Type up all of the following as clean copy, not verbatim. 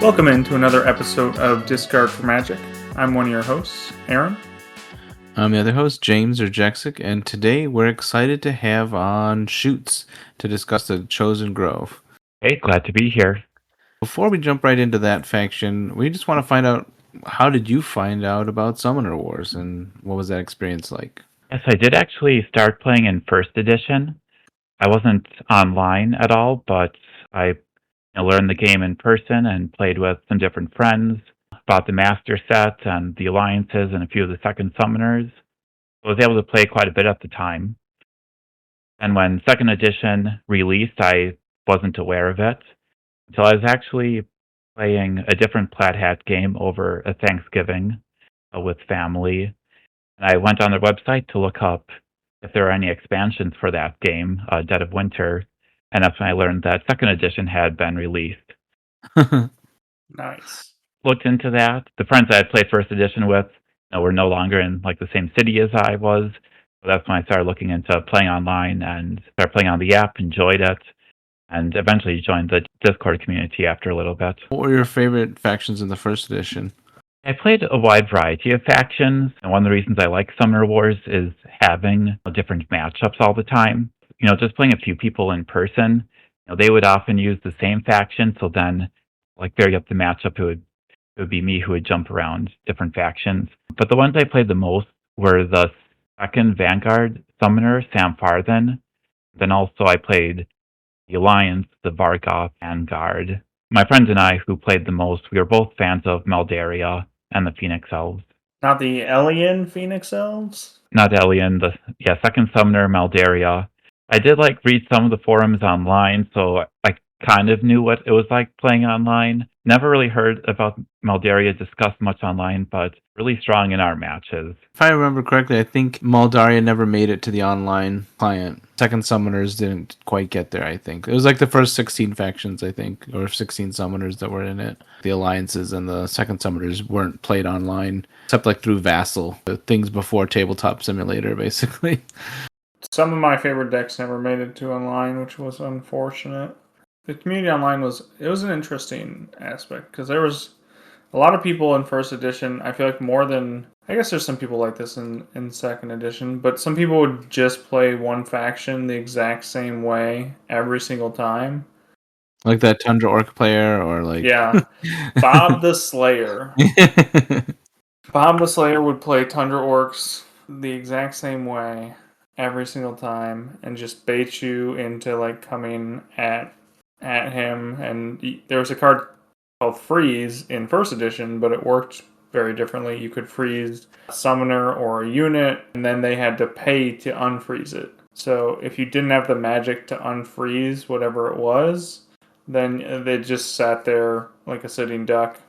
Welcome into another episode of Discard for Magic. I'm one of your hosts, Aaron. I'm the other host, James or Jexic, and today we're excited to have on Shoots to discuss the Chosen Grove. Hey, glad to be here. Before we jump right into that faction, we just want to find out, how did you find out about Summoner Wars, and what was that experience like? Yes, I did actually start playing in first edition. I wasn't online at all, but I learned the game in person and played with some different friends, bought the master set and the alliances and a few of the second summoners. I was able to play quite a bit at the time. And when second edition released, I wasn't aware of it until I was actually playing a different Plaid Hat game over a Thanksgiving with family. And I went on their website to look up if there are any expansions for that game, Dead of Winter, and that's when I learned that second edition had been released. Nice. Looked into that. The friends I had played first edition with were no longer in like the same city as I was. So that's when I started looking into playing online and started playing on the app, enjoyed it, and eventually joined the Discord community after a little bit. What were your favorite factions in the first edition? I played a wide variety of factions, and one of the reasons I like Summoner Wars is having different matchups all the time. Just playing a few people in person, they would often use the same faction, so then, like, vary up the matchup, it would be me who would jump around different factions. But the ones I played the most were the second Vanguard Summoner, Sam Farthen. Then also I played the Alliance, the Vargoth Vanguard. My friends and I, who played the most, we were both fans of Meldaria and the Phoenix Elves. Not the Alien Phoenix Elves? Not Alien, second summoner, Meldaria. I did read some of the forums online, so I kind of knew what it was like playing online. Never really heard about Meldaria discussed much online, but really strong in our matches. If I remember correctly, I think Moldaria never made it to the online client. Second Summoners didn't quite get there, I think. It was like the first 16 factions, I think, or 16 Summoners that were in it. The Alliances and the Second Summoners weren't played online, except through Vassal. The things before Tabletop Simulator, basically. Some of my favorite decks never made it to online, which was unfortunate. The community online was an interesting aspect, because there was a lot of people in first edition. I feel like more than, I guess there's some people like this in second edition, but some people would just play one faction the exact same way every single time. Like that Tundra Orc player, or Yeah, Bob the Slayer. Bob the Slayer would play Tundra Orcs the exact same way every single time and just bait you into coming at him. And there was a card called Freeze in first edition, but it worked very differently. You could freeze a summoner or a unit, and then they had to pay to unfreeze it. So if you didn't have the magic to unfreeze whatever it was, then they just sat there like a sitting duck.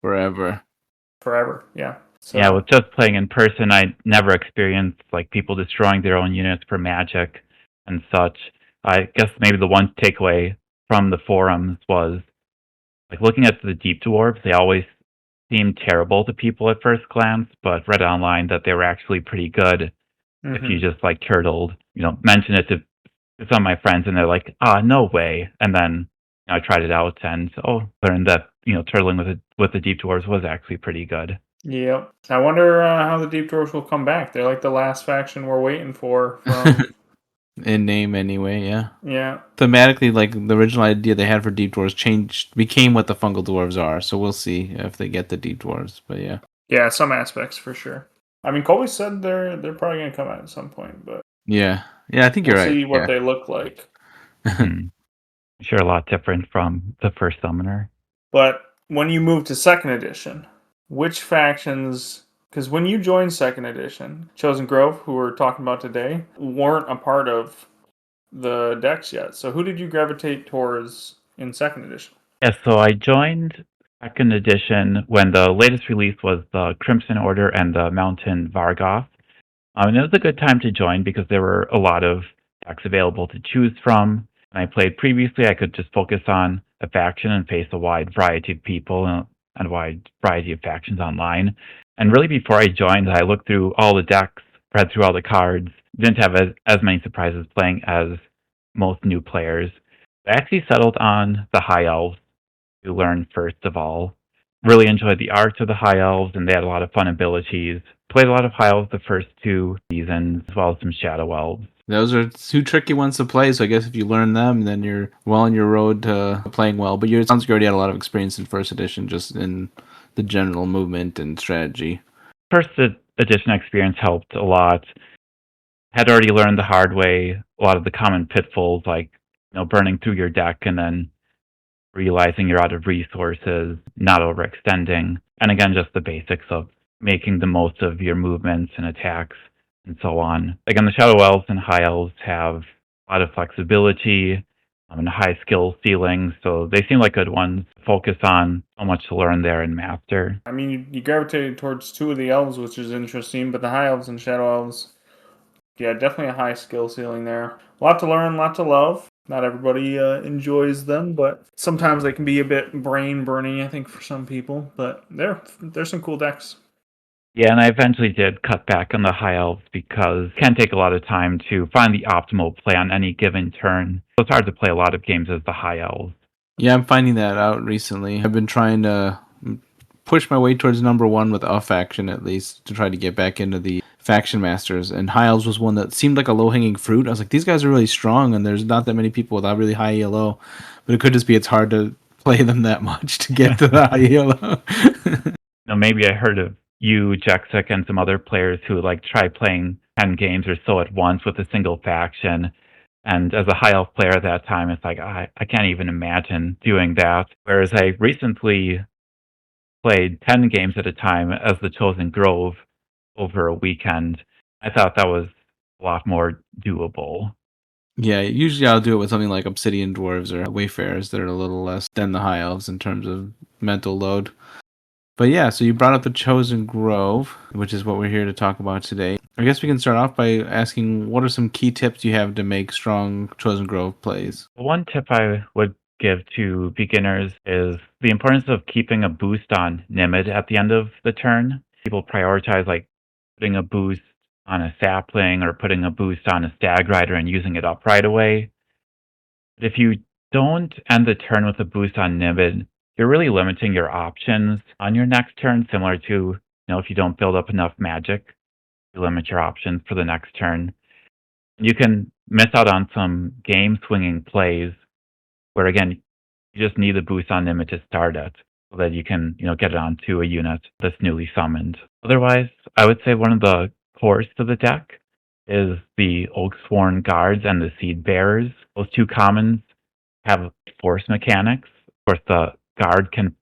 Forever, yeah. So, yeah, with just playing in person, I never experienced people destroying their own units for magic and such. I guess maybe the one takeaway from the forums was looking at the Deep Dwarves. They always seemed terrible to people at first glance, but read online that they were actually pretty good if you just turtled. Mention it to some of my friends, and they're like, no way. And then I tried it out and learned that turtling with the Deep Dwarves was actually pretty good. Yep. I wonder how the Deep Dwarves will come back. They're the last faction we're waiting for. From... in name, anyway. Yeah. Yeah. Thematically, the original idea they had for Deep Dwarves became what the Fungal Dwarves are. So we'll see if they get the Deep Dwarves. But yeah. Yeah, some aspects for sure. I mean, Colby said they're probably going to come out at some point, but yeah, I think you're right. See what they look like. Sure, a lot different from the first Summoner. But when you move to second edition, which factions? Because when you joined second edition, Chosen Grove, who we're talking about today, weren't a part of the decks yet. So who did you gravitate towards in second edition? Yeah, so I joined second edition when the latest release was the Crimson Order and the Mountain Vargoth. And it was a good time to join because there were a lot of decks available to choose from. When I played previously, I could just focus on a faction and face a wide variety of people and a wide variety of factions online. And really, before I joined, I looked through all the decks, read through all the cards, didn't have as many surprises playing as most new players. I actually settled on the High Elves to learn first of all. Really enjoyed the art of the High Elves, and they had a lot of fun abilities. Played a lot of High Elves the first 2 seasons, as well as some Shadow Elves. Those are 2 tricky ones to play, so I guess if you learn them, then you're well on your road to playing well. But it sounds like you already had a lot of experience in first edition, just in the general movement and strategy. First edition experience helped a lot. Had already learned the hard way a lot of the common pitfalls, like burning through your deck and then realizing you're out of resources, not overextending, and again, just the basics of making the most of your movements and attacks and so on. Again, the Shadow Elves and High Elves have a lot of flexibility and high skill ceilings, so they seem like good ones to focus on. So much to learn there and master. I mean, you gravitated towards 2 of the elves, which is interesting, but the High Elves and Shadow Elves, yeah, definitely a high skill ceiling there. A lot to learn, a lot to love. Not everybody enjoys them, but sometimes they can be a bit brain burning, I think, for some people. But there's some cool decks. Yeah, and I eventually did cut back on the High Elves because it can take a lot of time to find the optimal play on any given turn. So it's hard to play a lot of games as the High Elves. Yeah, I'm finding that out recently. I've been trying to push my way towards number 1 with a faction, at least, to try to get back into the faction masters. And High Elves was one that seemed like a low-hanging fruit. I was like, these guys are really strong, and there's not that many people without really high ELO. But it could just be it's hard to play them that much to get to the high ELO. Maybe I heard of you, Jexic, and some other players who try playing 10 games or so at once with a single faction. And as a High Elf player at that time, it's like, I can't even imagine doing that. Whereas I recently played 10 games at a time as the Chosen Grove over a weekend. I thought that was a lot more doable. Yeah, usually I'll do it with something like Obsidian Dwarves or Wayfarers that are a little less than the High Elves in terms of mental load. But yeah, so you brought up the Chosen Grove, which is what we're here to talk about today. I guess we can start off by asking, what are some key tips you have to make strong Chosen Grove plays? One tip I would give to beginners is the importance of keeping a boost on Nimid at the end of the turn. People prioritize putting a boost on a sapling or putting a boost on a stag rider and using it up right away. But if you don't end the turn with a boost on Nimid, you're really limiting your options on your next turn, similar to, if you don't build up enough magic, you limit your options for the next turn. You can miss out on some game swinging plays where, again, you just need the boost on Nimid to start it so that you can, get it onto a unit that's newly summoned. Otherwise, I would say one of the cores to the deck is the Oaksworn Guards and the Seed Bearers. Those 2 commons have force mechanics. Of course, the Guard can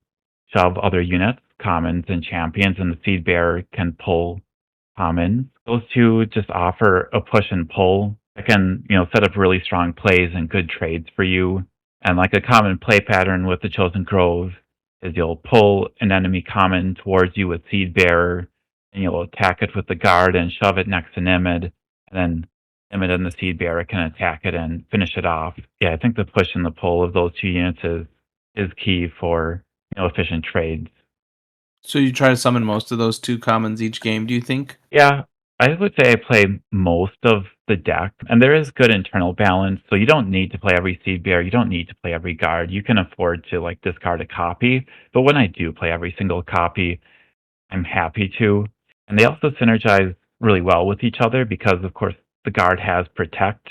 shove other units, commons and champions, and the Seed Bearer can pull commons. Those 2 just offer a push and pull that can, set up really strong plays and good trades for you. And a common play pattern with the Chosen Grove is you'll pull an enemy common towards you with Seed Bearer, and you'll attack it with the Guard and shove it next to Nimid, and then Nimid and the Seed Bearer can attack it and finish it off. Yeah, I think the push and the pull of those 2 units is key for efficient trades. So you try to summon most of those 2 commons each game, do you think? Yeah, I would say I play most of the deck, and there is good internal balance. So you don't need to play every Seed Bearer. You don't need to play every Guard. You can afford to discard a copy. But when I do play every single copy, I'm happy to. And they also synergize really well with each other because, of course, the Guard has Protect.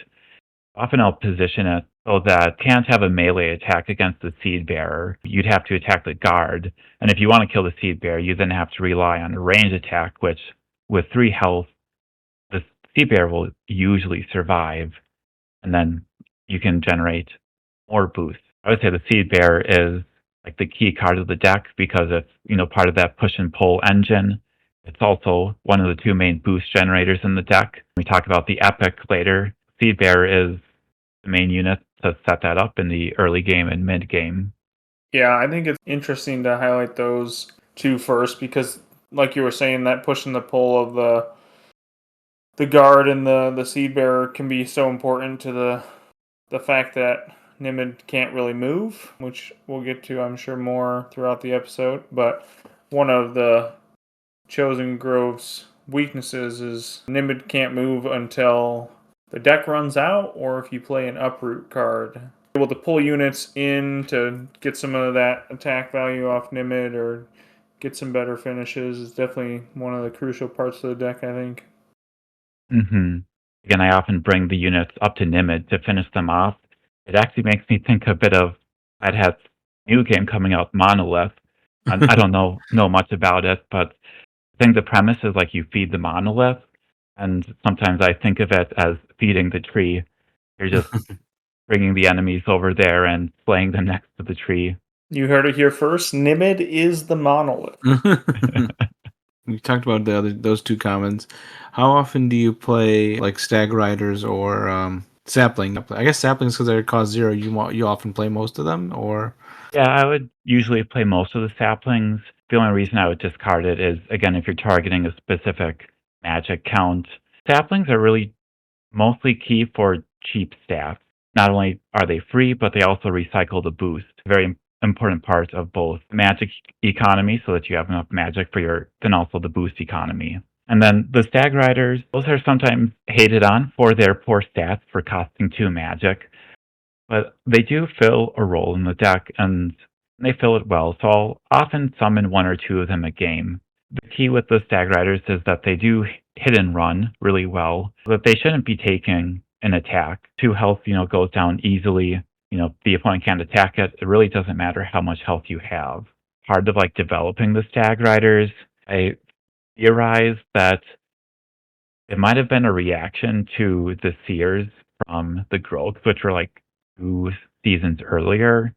Often I'll position it so that can't have a melee attack against the Seed Bearer. You'd have to attack the Guard. And if you want to kill the Seed Bearer, you then have to rely on a range attack, which with 3 health, the Seed Bearer will usually survive. And then you can generate more boost. I would say the Seed Bearer is the key card of the deck because it's, part of that push and pull engine. It's also one of the 2 main boost generators in the deck. We talk about the Epic later. Seed Bearer is the main unit to set that up in the early game and mid game. Yeah, I think it's interesting to highlight those 2 first because, like you were saying, that push and the pull of the Guard and the Seed Bearer can be so important to the fact that Nimid can't really move, which we'll get to, I'm sure, more throughout the episode. But one of the Chosen Grove's weaknesses is Nimid can't move until the deck runs out, or if you play an uproot card. able to pull units in to get some of that attack value off Nimid or get some better finishes is definitely one of the crucial parts of the deck, I think. Hmm. Again, I often bring the units up to Nimid to finish them off. It actually makes me think a bit of Red Hat's new game coming out, Monolith. I don't know much about it, but I think the premise is like you feed the monolith, and sometimes I think of it as feeding the tree. You're just bringing the enemies over there and slaying them next to the tree. You heard it here first. Nimid is the monolith. We talked about those two commons. How often do you play like Stag Riders or Sapling? I guess Saplings because they're cost 0. You often play most of them, or Yeah, I would usually play most of the saplings. The only reason I would discard it is, again, if you're targeting a specific magic count. Saplings are really mostly key for cheap stats. Not only are they free, but they also recycle the boost. Very important part of both magic economy, so that you have enough magic for then also the boost economy. And then the Stag Riders, those are sometimes hated on for their poor stats for costing 2 magic, but they do fill a role in the deck, and they fill it well, so I'll often summon 1 or 2 of them a game. The key with the Stag Riders is that they do hit and run really well, but they shouldn't be taking an attack. 2 health, goes down easily. The opponent can't attack it. It really doesn't matter how much health you have. Part of developing the Stag Riders, I theorize that it might have been a reaction to the Seers from the Growths, which were 2 seasons earlier,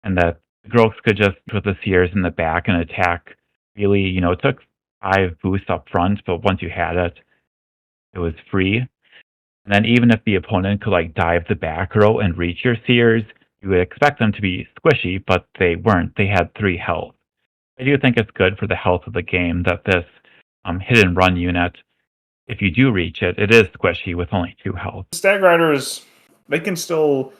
and that the Growths could just put the Seers in the back and attack. Really, it took 5 boosts up front, but once you had it, it was free. And then even if the opponent could dive the back row and reach your Seers, you would expect them to be squishy, but they weren't. They had 3 health. I do think it's good for the health of the game that this hit and run unit, if you do reach it, it is squishy with only 2 health. Stag Riders, they can still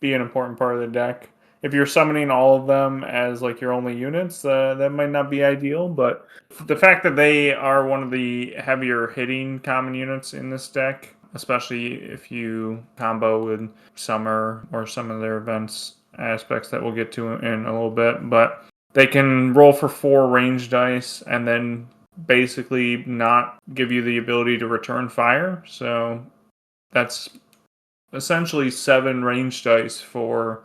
be an important part of the deck. If you're summoning all of them as your only units, that might not be ideal, but the fact that they are one of the heavier hitting common units in this deck, especially if you combo with Summer or some of their events aspects that we'll get to in a little bit, but they can roll for 4 range dice and then basically not give you the ability to return fire. So that's essentially 7 range dice for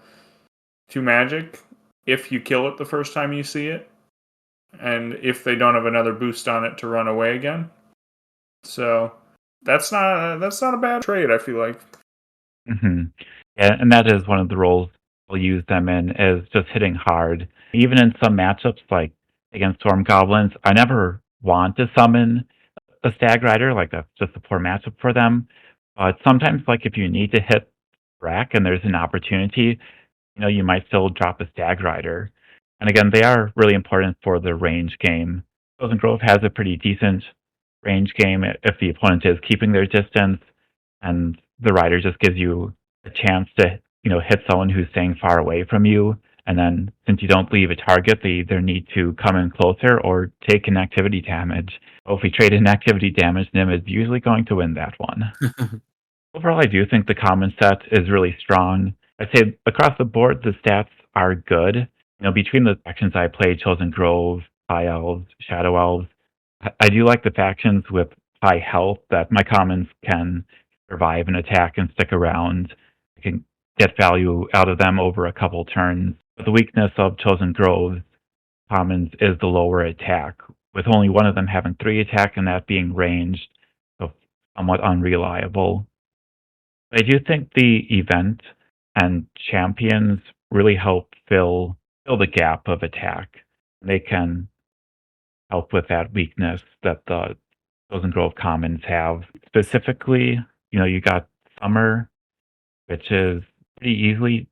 2 magic if you kill it the first time you see it, and if they don't have another boost on it to run away again. So that's not a bad trade, I feel like. Mm-hmm. Yeah, and that is one of the roles I'll use them in, is just hitting hard. Even in some matchups, like against Storm Goblins, I never want to summon a Stag Rider, that's just a poor matchup for them. But sometimes, if you need to hit Brack and there's an opportunity, you might still drop a Stag Rider. And again, they are really important for the range game. Chosen Grove has a pretty decent range game if the opponent is keeping their distance, and the rider just gives you a chance to hit someone who's staying far away from you, and then since you don't leave a target, they either need to come in closer or take an activity damage. If we trade in activity damage, Nim is usually going to win that one. Overall, I do think the common set is really strong. I'd say across the board, the stats are good. Between the factions I play, Chosen Grove, High Elves, Shadow Elves, I do like the factions with high health that my commons can survive an attack and stick around. I can get value out of them over a couple turns. But the weakness of Chosen Grove's commons is the lower attack, with only one of them having 3 attack and that being ranged, so somewhat unreliable. I do think the event and champions really help fill the gap of attack. They can help with that weakness that the Chosen Grove commons have. Specifically, you got Summer, which is pretty easily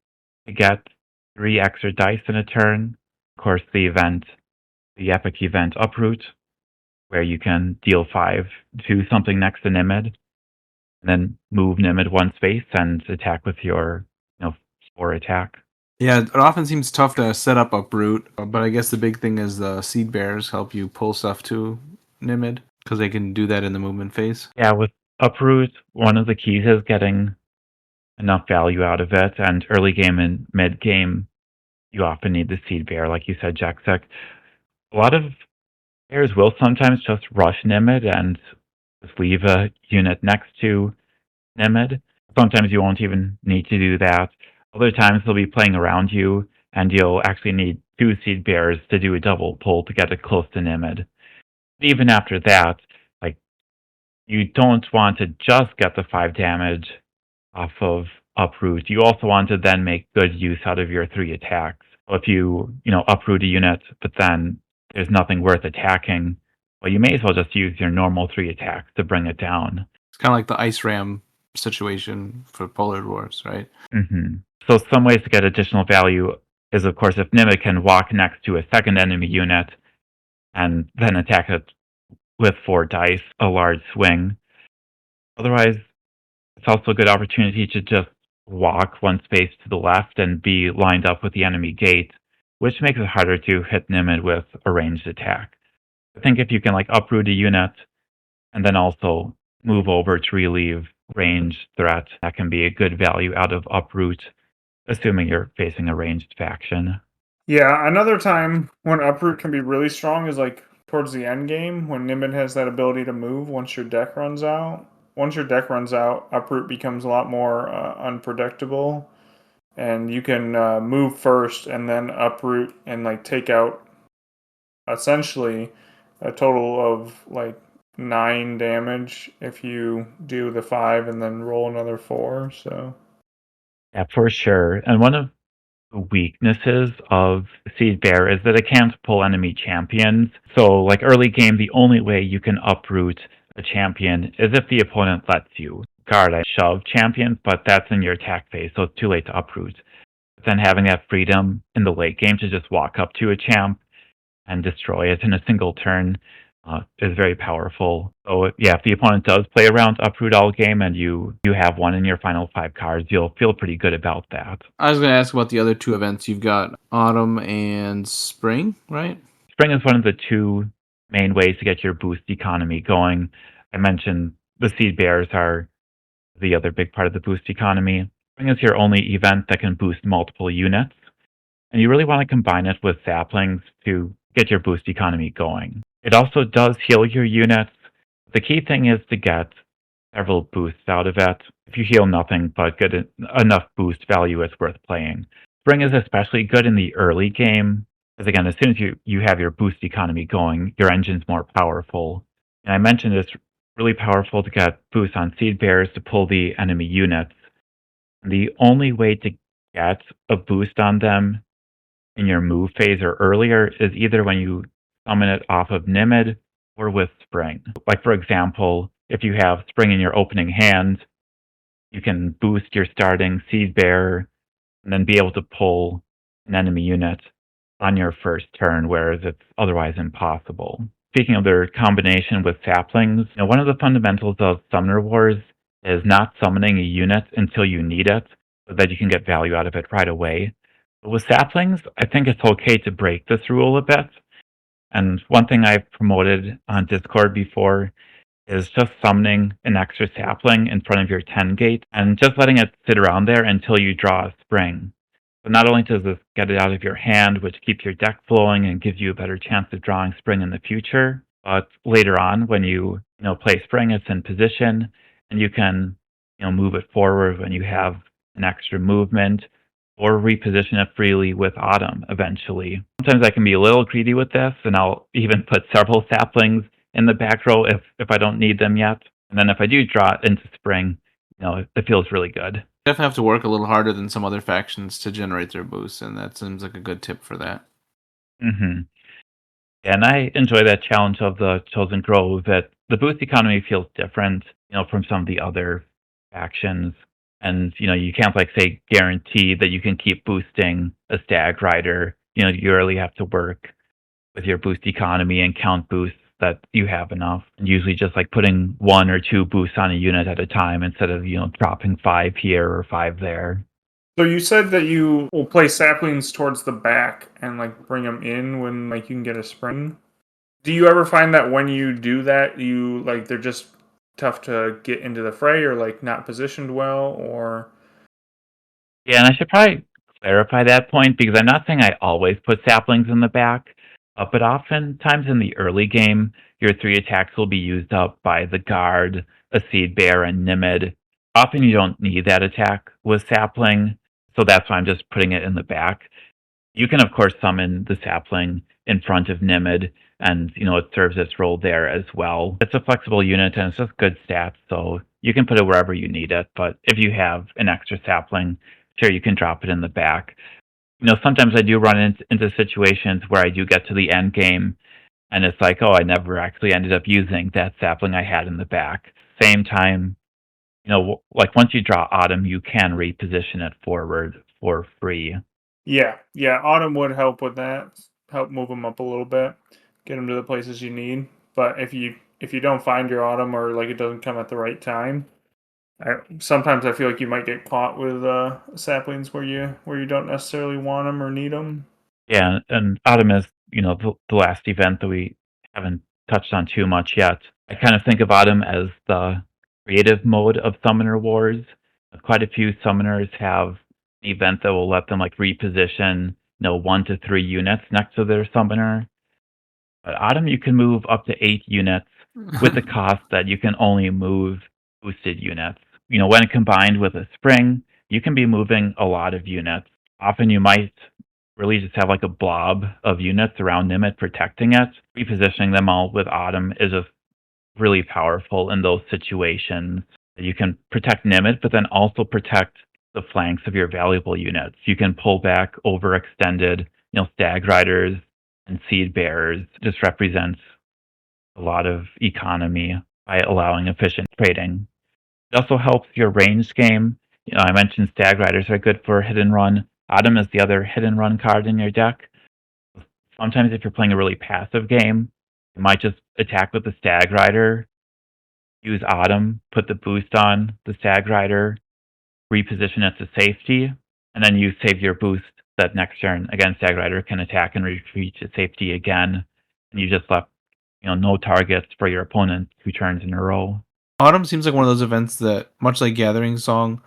to get 3 extra dice in a turn. Of course, the epic event Uproot, where you can deal 5 to something next to Nimid, and then move Nimid 1 space and attack with your 4 attack. Yeah, it often seems tough to set up Uproot, but I guess the big thing is the Seed Bears help you pull stuff to Nimid, because they can do that in the movement phase. Yeah, with Uproot, one of the keys is getting enough value out of it. And early game and mid game, you often need the Seed Bear, like you said, Jacksec. A lot of players will sometimes just rush Nimid and just leave a unit next to Nimid. Sometimes you won't even need to do that. Other times they'll be playing around you, and you'll actually need 2 Seed Bears to do a double pull to get it close to Nimid. Even after that, like, you don't want to just get the 5 damage off of Uproot. You also want to then make good use out of your 3 attacks. So if you uproot a unit, but then there's nothing worth attacking, well, you may as well just use your normal 3 attacks to bring it down. It's kind of like the Ice Ram situation for Polar Dwarfs, right? So some ways to get additional value is, of course, if Nimid can walk next to a second enemy unit and then attack it with 4 dice, a large swing. Otherwise, it's also a good opportunity to just walk 1 space to the left and be lined up with the enemy gate, which makes it harder to hit Nimid with a ranged attack. I think if you can uproot a unit and then also move over to relieve ranged threat, that can be a good value out of Uproot, assuming you're facing a ranged faction. Yeah, another time when Uproot can be really strong is towards the end game when Nimid has that ability to move once your deck runs out. Once your deck runs out, Uproot becomes a lot more unpredictable, and you can move first and then Uproot and take out essentially a total of 9 damage if you do the 5 and then roll another 4. So Yeah, for sure. And one of the weaknesses of Seed Bear is that it can't pull enemy champions. So, early game, the only way you can uproot a champion is if the opponent lets you. Guard, I shove champions, but that's in your attack phase, so it's too late to uproot. But then having that freedom in the late game to just walk up to a champ and destroy it in a single turn is very powerful. So yeah, if the opponent does play around Uproot all game and you have one in your final 5 cards, you'll feel pretty good about that. I was going to ask about the other 2 events. You've got Autumn and Spring, right? Spring is one of the 2 main ways to get your boost economy going. I mentioned the Seed Bears are the other big part of the boost economy. Spring is your only event that can boost multiple units, and you really want to combine it with Saplings to get your boost economy going. It also does heal your units. The key thing is to get several boosts out of it. If you heal nothing but get enough boost value, it's worth playing. Spring is especially good in the early game, because again, as soon as you have your boost economy going, your engine's more powerful. And I mentioned it's really powerful to get boosts on Seed Bears to pull the enemy units. And the only way to get a boost on them in your move phase or earlier is either when you summon it off of Nimid or with Spring. For example, if you have Spring in your opening hand, you can boost your starting Seed Bearer and then be able to pull an enemy unit on your first turn, whereas it's otherwise impossible. Speaking of their combination with Saplings, one of the fundamentals of Summoner Wars is not summoning a unit until you need it, so that you can get value out of it right away. But with Saplings, I think it's okay to break this rule a bit. And one thing I've promoted on Discord before is just summoning an extra sapling in front of your 10 gate and just letting it sit around there until you draw a Spring. So not only does this get it out of your hand, which keeps your deck flowing and gives you a better chance of drawing Spring in the future, but later on when you play Spring, it's in position and you can move it forward when you have an extra movement, or reposition it freely with Autumn eventually. Sometimes I can be a little greedy with this, and I'll even put several saplings in the back row if I don't need them yet. And then if I do draw it into Spring, it feels really good. Definitely have to work a little harder than some other factions to generate their boosts, and that seems like a good tip for that. Mm-hmm. And I enjoy that challenge of the Chosen Grove, that the boost economy feels different, from some of the other factions. And, you can't, say, guarantee that you can keep boosting a Stag Rider. You really have to work with your boost economy and count boosts that you have enough. And usually just, putting 1 or 2 boosts on a unit at a time instead of, dropping 5 here or 5 there. So you said that you will play saplings towards the back and, bring them in when, you can get a Spring. Do you ever find that when you do that, they're just tough to get into the fray or, not positioned well, or Yeah, and I should probably clarify that point because I'm not saying I always put saplings in the back, but oftentimes in the early game, your 3 attacks will be used up by the guard, a seed bear, and Nimid. Often you don't need that attack with sapling, so that's why I'm just putting it in the back. You can, of course, summon the sapling in front of Nimid, and it serves its role there as well. It's a flexible unit, and it's just good stats, so you can put it wherever you need it. But if you have an extra sapling, sure, you can drop it in the back. Sometimes I do run into situations where I do get to the end game, and it's like, oh, I never actually ended up using that sapling I had in the back. Same time, like once you draw Autumn, you can reposition it forward for free. Yeah, Autumn would help with that. Help move them up a little bit, get them to the places you need. But if you don't find your Autumn, or like it doesn't come at the right time, sometimes I feel like you might get caught with saplings where you don't necessarily want them or need them. Yeah, and Autumn is, the last event that we haven't touched on too much yet. I kind of think of Autumn as the creative mode of Summoner Wars. Quite a few summoners have an event that will let them like reposition, 1 to 3 units next to their summoner. But Autumn, you can move up to 8 units with the cost that you can only move boosted units. When combined with a spring, you can be moving a lot of units. Often you might really just have like a blob of units around Nimid protecting it. Repositioning them all with Autumn is just really powerful in those situations. You can protect Nimid, but then also protect the flanks of your valuable units. You can pull back overextended, stag riders and seed bearers. Just represents a lot of economy by allowing efficient trading. It also helps your ranged game. I mentioned stag riders are good for hit and run. Autumn is the other hit and run card in your deck. Sometimes if you're playing a really passive game, you might just attack with the stag rider, use Autumn, put the boost on the stag rider, reposition it to safety, and then you save your boost that next turn. Again, stag rider can attack and retreat to safety again, and you just left no targets for your opponent 2 turns in a row. Autumn seems like one of those events that, much like Gathering Song,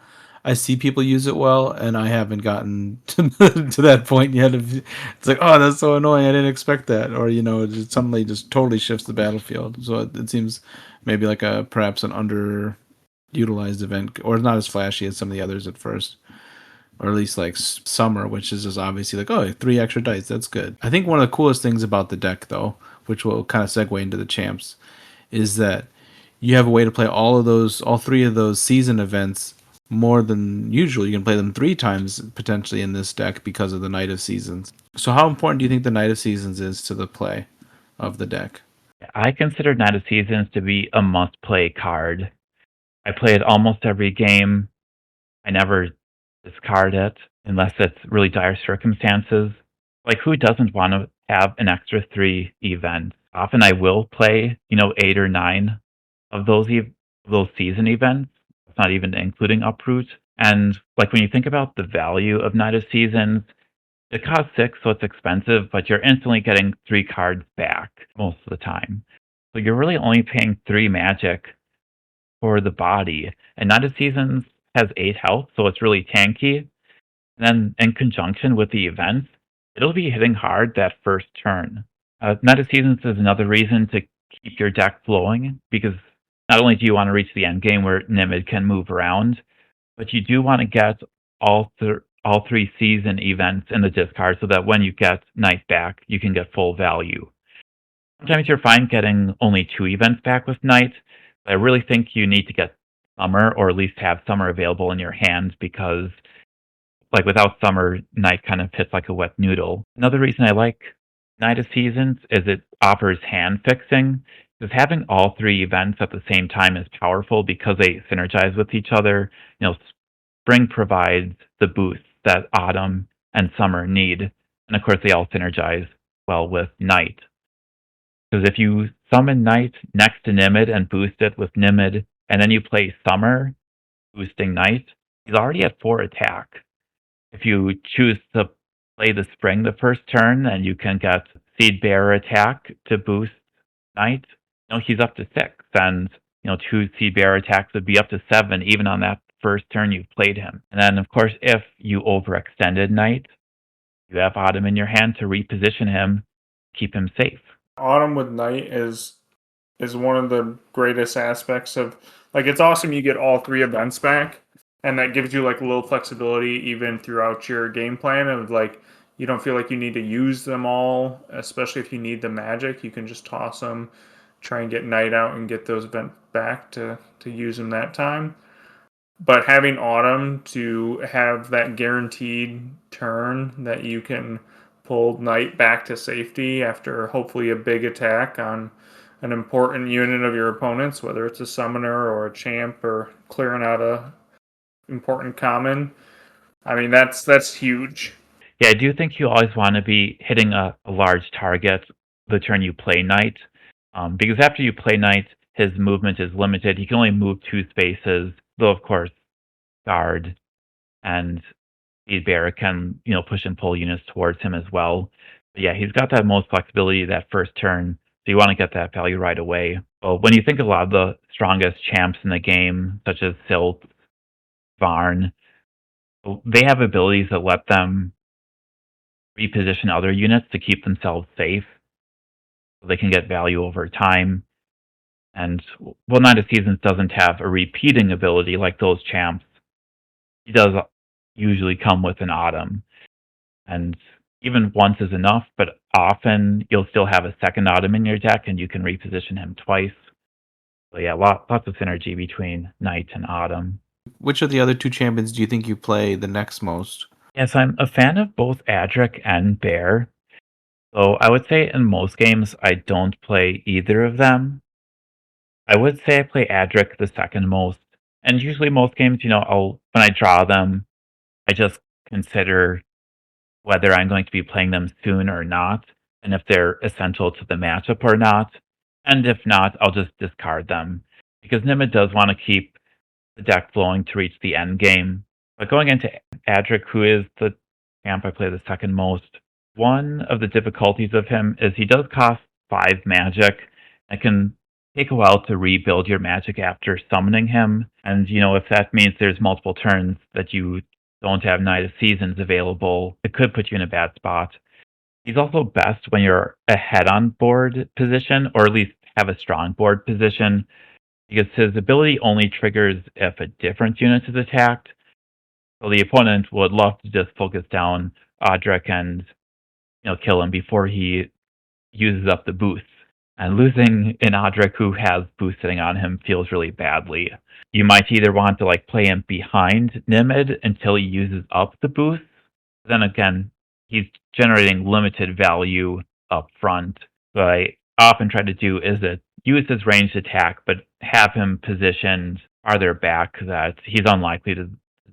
I see people use it well, and I haven't gotten to that point yet. It's like, oh, that's so annoying. I didn't expect that, or it just suddenly just totally shifts the battlefield. So it seems maybe like perhaps an underutilized event, or not as flashy as some of the others at first, or at least like Summer, which is just obviously like, oh, 3 extra dice, that's good. I think one of the coolest things about the deck, though, which will kind of segue into the champs, is that you have a way to play all 3 of those season events more than usual. You can play them 3 times potentially in this deck because of the Night of Seasons. So how important do you think the Night of Seasons is to the play of the deck? I consider Night of Seasons to be a must-play card. I play it almost every game. I never discard it unless it's really dire circumstances. Like, who doesn't want to have an extra 3 events? Often I will play, 8 or 9 of those season events. It's not even including Uproot. And like when you think about the value of Night of Seasons, it costs 6, so it's expensive, but you're instantly getting 3 cards back most of the time. So you're really only paying 3 magic for the body. And Night of Seasons has 8 health, so it's really tanky. And then in conjunction with the events, it'll be hitting hard that first turn. Night of Seasons is another reason to keep your deck flowing, because not only do you want to reach the end game where Nimid can move around, but you do want to get all 3 season events in the discard so that when you get Night back, you can get full value. Sometimes you're fine getting only 2 events back with Night, but I really think you need to get Summer, or at least have Summer available in your hands, because like without Summer, Night kind of hits like a wet noodle. Another reason I like Night of Seasons is it offers hand fixing, because having all 3 events at the same time is powerful because they synergize with each other. Spring provides the boost that Autumn and Summer need, and of course they all synergize well with Night. Because if you summon Night next to Nimid and boost it with Nimid, and then you play Summer boosting Night, he's already at 4 attack. If you choose to play the Spring the first turn, and you can get Seed Bearer attack to boost Night, he's up to 6, and 2 Seed Bearer attacks would be up to 7 even on that first turn you played him. And then, of course, if you overextended Knight, you have Autumn in your hand to reposition him, keep him safe. Autumn with Knight is one of the greatest aspects of, like, it's awesome you get all 3 events back, and that gives you like a little flexibility even throughout your game plan of like you don't feel like you need to use them all, especially if you need the magic. You can just toss them, try and get Knight out and get those events back to use them that time. But having Autumn to have that guaranteed turn that you can pull Knight back to safety after hopefully a big attack on an important unit of your opponents, whether it's a summoner or a champ or clearing out a important common. I mean, that's huge. Yeah, I do think you always want to be hitting a large target the turn you play Knight, because after you play Knight, his movement is limited. He can only move 2 spaces, though of course Guard and Speedbearer can push and pull units towards him as well. But yeah, he's got that most flexibility that first turn, so you want to get that value right away. Well, when you think of a lot of the strongest champs in the game, such as Silt, Varn, they have abilities that let them reposition other units to keep themselves safe, so they can get value over time. And while Knight of Seasons doesn't have a repeating ability like those champs, he does usually come with an Autumn. And even once is enough, but often you'll still have a second Autumn in your deck and you can reposition him twice. So yeah, lots of synergy between Knight and Autumn. Which of the other 2 champions do you think you play the next most? Yes, I'm a fan of both Adric and Bear. So I would say in most games I don't play either of them. I would say I play Adric the second most. And usually most games, when I draw them, I just consider whether I'm going to be playing them soon or not, and if they're essential to the matchup or not. And if not, I'll just discard them. Because Nimid does want to keep the deck flowing to reach the end game. But going into Adric, who is the champ I play the second most, one of the difficulties of him is he does cost 5 magic. It can take a while to rebuild your magic after summoning him. And, if that means there's multiple turns that you don't have Knight of Seasons available, it could put you in a bad spot. He's also best when you're ahead on board position, or at least have a strong board position, because his ability only triggers if a different unit is attacked. So the opponent would love to just focus down Adric and kill him before he uses up the boost. And losing an Adric who has boost sitting on him feels really badly. You might either want to play him behind Nimid until he uses up the boost. Then again, he's generating limited value up front. So I often try to do is that use his ranged attack, but have him positioned farther back that he's unlikely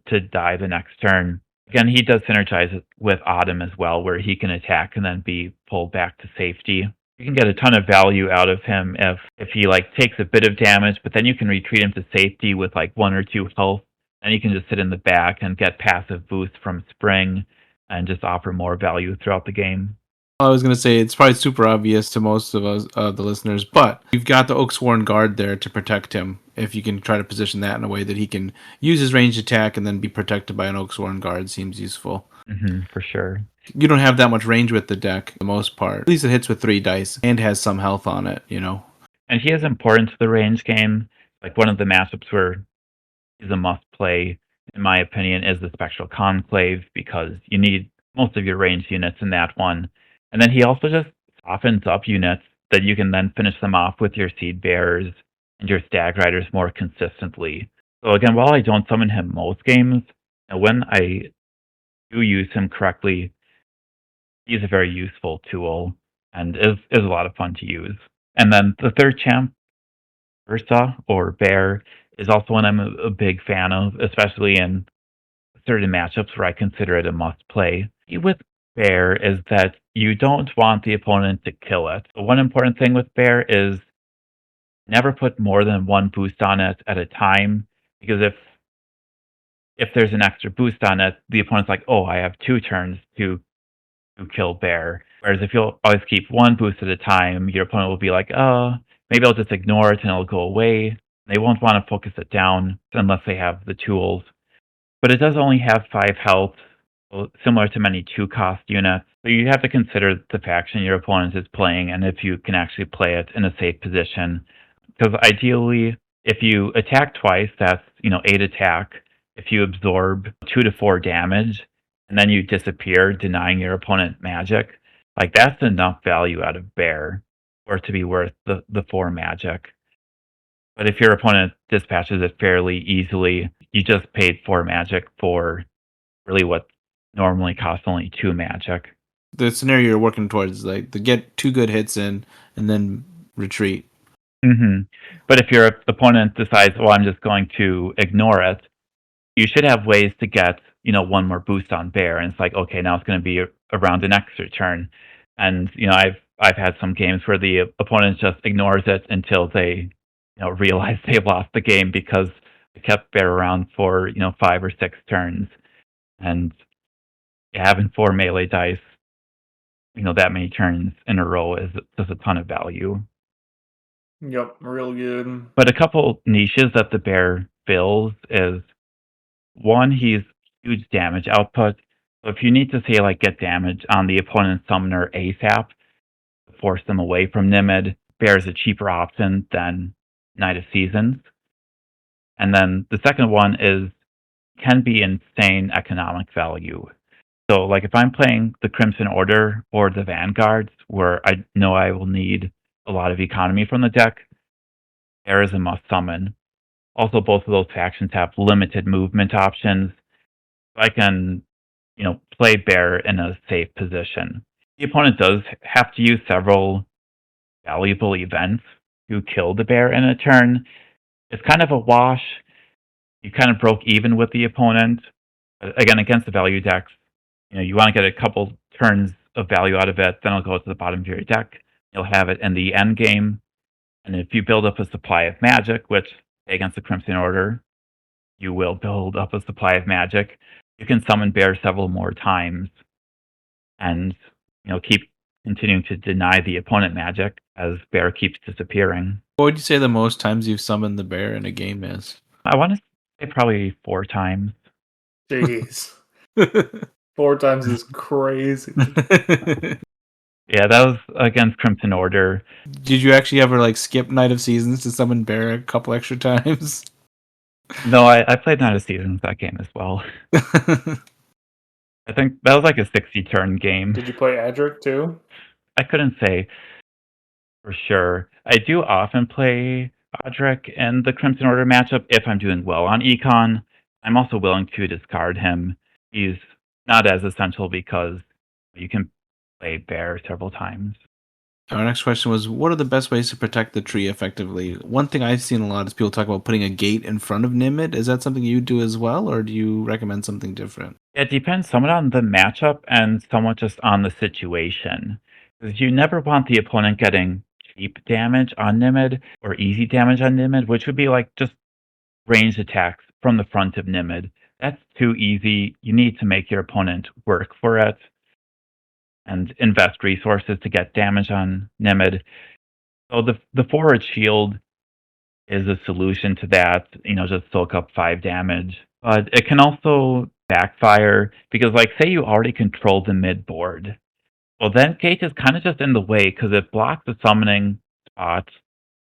to die the next turn. Again, he does synergize with Autumn as well, where he can attack and then be pulled back to safety. You can get a ton of value out of him if he takes a bit of damage, but then you can retreat him to safety with 1 or 2 health, and you can just sit in the back and get passive boost from Spring and just offer more value throughout the game. I was going to say it's probably super obvious to most of us, the listeners, but you've got the Oaksworn Guard there to protect him. If you can try to position that in a way that he can use his ranged attack and then be protected by an Oaksworn Guard, seems useful. For sure. You don't have that much range with the deck, for the most part. At least it hits with 3 dice and has some health on it, And he is important to the range game. One of the matchups where he's a must-play, in my opinion, is the Spectral Conclave, because you need most of your ranged units in that one. And then he also just softens up units that you can then finish them off with your Seed Bearers and your Stag Riders more consistently. So again, while I don't summon him most games, when I do use him correctly, he's a very useful tool and is a lot of fun to use. And then the third champ, Ursa or Bear, is also one I'm a big fan of, especially in certain matchups where I consider it a must-play. With Bear is that you don't want the opponent to kill it. But one important thing with Bear is never put more than 1 boost on it at a time, because if there's an extra boost on it, the opponent's like, oh, I have 2 turns to kill Bear. Whereas if you'll always keep 1 boost at a time, your opponent will be like, oh, maybe I'll just ignore it and it'll go away. They won't want to focus it down unless they have the tools. But it does only have 5 health, similar to many 2-cost units. So you have to consider the faction your opponent is playing and if you can actually play it in a safe position. Because ideally, if you attack twice, that's 8 attack. If you absorb 2 to 4 damage, and then you disappear, denying your opponent magic, like that's enough value out of Bear for it to be worth the 4 magic. But if your opponent dispatches it fairly easily, you just paid 4 magic for really what normally costs only 2 magic. The scenario you're working towards is like to get 2 good hits in and then retreat. But if your opponent decides, well, I'm just going to ignore it, you should have ways to get 1 more boost on Bear, and it's like, okay, now it's going to be around an extra turn. And I've had some games where the opponent just ignores it until they realize they've lost the game because they kept Bear around for 5 or 6 turns. And having 4 melee dice that many turns in a row is just a ton of value. Yep, real good. But a couple niches that the Bear fills is, one, he's huge damage output. So if you need to say like get damage on the opponent's summoner ASAP to force them away from Nimid, Bear is a cheaper option than Knight of Seasons. And then the second one is can be insane economic value. So like if I'm playing the Crimson Order or the Vanguards, where I know I will need a lot of economy from the deck, Bear is a must summon. Also, both of those factions have limited movement options. So I can, play Bear in a safe position. The opponent does have to use several valuable events to kill the Bear in a turn. It's kind of a wash. You kind of broke even with the opponent. Again, against the value decks, you want to get a couple turns of value out of it, then it'll go to the bottom of your deck. You'll have it in the end game. And if you build up a supply of magic, which against the Crimson Order, you will build up a supply of magic, you can summon Bear several more times and keep continuing to deny the opponent magic as Bear keeps disappearing. What would you say the most times you've summoned the Bear in a game is? I want to say probably 4 times. Jeez. 4 times is crazy. Yeah, that was against Crimson Order. Did you actually ever like skip Knight of Seasons to summon Bear a couple extra times? No, I played Knight of Seasons that game as well. I think that was like a 60-turn game. Did you play Adric too? I couldn't say for sure. I do often play Adric in the Crimson Order matchup if I'm doing well on Econ. I'm also willing to discard him. He's not as essential because you can play Bear several times. Our next question was, what are the best ways to protect the tree effectively? One thing I've seen a lot is people talk about putting a gate in front of Nimid. Is that something you do as well, or do you recommend something different? It depends somewhat on the matchup and somewhat just on the situation. Because you never want the opponent getting cheap damage on Nimid or easy damage on Nimid, which would be like just ranged attacks from the front of Nimid. That's too easy. You need to make your opponent work for it and invest resources to get damage on Nimid. So the forward shield is a solution to that, just soak up 5 damage. But it can also backfire because, like, say you already control the mid board. Well, then Gate is kind of just in the way because it blocks the summoning spot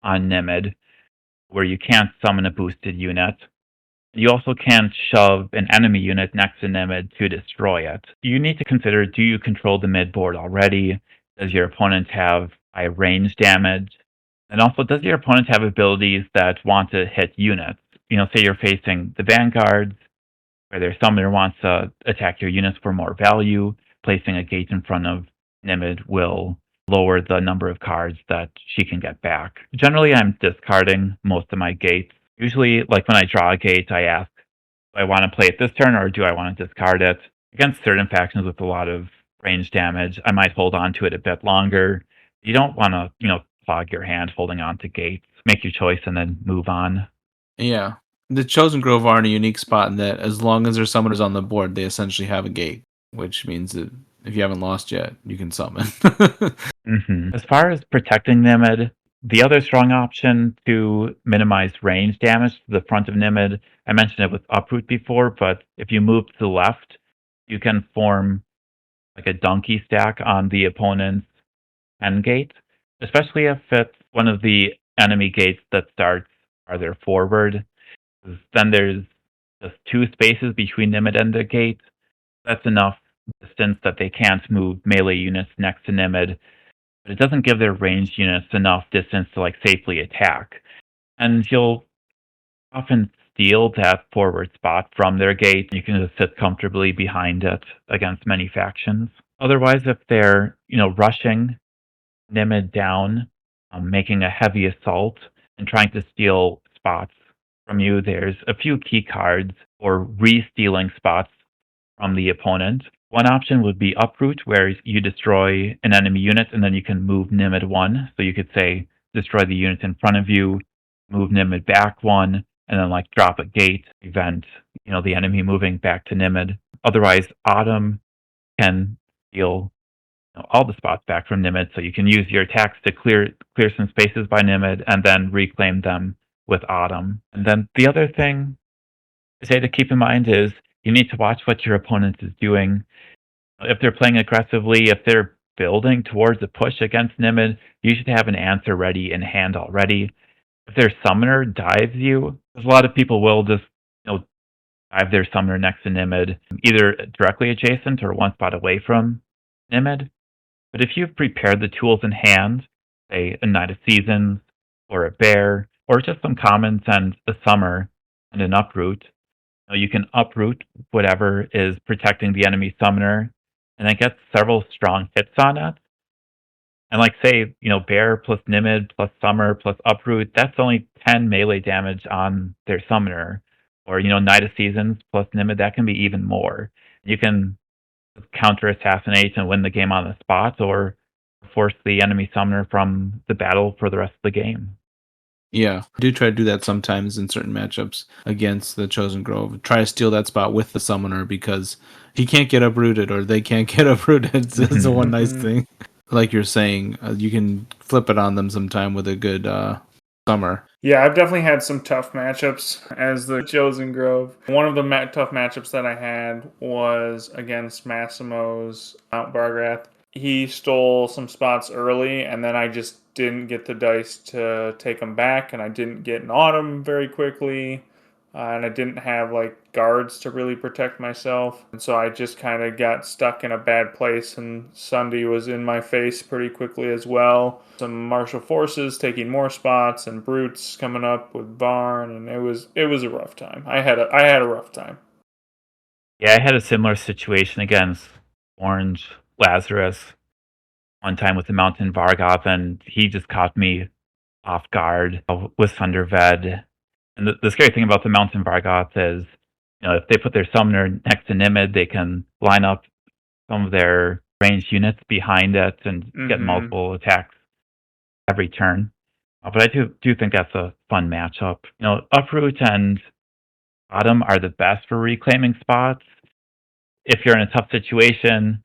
on Nimid where you can't summon a boosted unit. You also can't shove an enemy unit next to Nimid to destroy it. You need to consider, do you control the mid board already? Does your opponent have high range damage? And also, does your opponent have abilities that want to hit units? Say you're facing the Vanguards, where their summoner wants to attack your units for more value. Placing a gate in front of Nimid will lower the number of cards that she can get back. Generally, I'm discarding most of my gates. Usually, like when I draw a gate, I ask, do I want to play it this turn or do I want to discard it? Against certain factions with a lot of range damage, I might hold on to it a bit longer. You don't want to, clog your hand holding on to gates. Make your choice and then move on. Yeah. The Chosen Grove are in a unique spot in that as long as there's summoners on the board, they essentially have a gate, which means that if you haven't lost yet, you can summon. As far as protecting Nimid, The other strong option to minimize range damage to the front of Nimid, I mentioned it with Uproot before, but if you move to the left, you can form like a donkey stack on the opponent's end gate, especially if it's one of the enemy gates that starts farther forward. Then there's just 2 spaces between Nimid and the gate. That's enough distance that they can't move melee units next to Nimid, but it doesn't give their ranged units enough distance to like safely attack. And you'll often steal that forward spot from their gate. You can just sit comfortably behind it against many factions. Otherwise, if they're rushing Nimid down, making a heavy assault and trying to steal spots from you, there's a few key cards for re-stealing spots from the opponent. One option would be Uproot, where you destroy an enemy unit and then you can move Nimid 1. So you could say destroy the unit in front of you, move Nimid back 1, and then like drop a gate, prevent the enemy moving back to Nimid. Otherwise, Autumn can steal all the spots back from Nimid, so you can use your attacks to clear some spaces by Nimid and then reclaim them with Autumn. And then the other thing I say to keep in mind is you need to watch what your opponent is doing. If they're playing aggressively, if they're building towards a push against Nimid, you should have an answer ready in hand already. If their summoner dives you, a lot of people will just dive their summoner next to Nimid, either directly adjacent or one spot away from Nimid. But if you've prepared the tools in hand, say a Knight of Seasons, or a Bear, or just some commons and a Summer and an Uproot, you can uproot whatever is protecting the enemy summoner, and then get several strong hits on it. And like say, Bear plus Nimid plus Summer plus Uproot, that's only 10 melee damage on their summoner. Or, Knight of Seasons plus Nimid, that can be even more. You can counter assassinate and win the game on the spot, or force the enemy summoner from the battle for the rest of the game. Yeah, I do try to do that sometimes in certain matchups against the Chosen Grove. Try to steal that spot with the summoner because he can't get uprooted or they can't get uprooted. It's the one nice thing. Like you're saying, you can flip it on them sometime with a good summer. Yeah, I've definitely had some tough matchups as the Chosen Grove. One of the tough matchups that I had was against Massimo's Mount Bargrath. He stole some spots early, and then I just didn't get the dice to take them back, and I didn't get an Autumn very quickly, and I didn't have guards to really protect myself. And so I just kind of got stuck in a bad place, and Sunday was in my face pretty quickly as well. Some martial forces taking more spots, and brutes coming up with Barn, and it was a rough time. I had a rough time. Yeah, I had a similar situation against Orange Lazarus one time with the Mountain Vargoth, and he just caught me off guard with Thunderved. And the scary thing about the Mountain Vargoth is, if they put their summoner next to Nimid, they can line up some of their ranged units behind it and get multiple attacks every turn. But I do think that's a fun matchup. Uproot and Autumn are the best for reclaiming spots. If you're in a tough situation,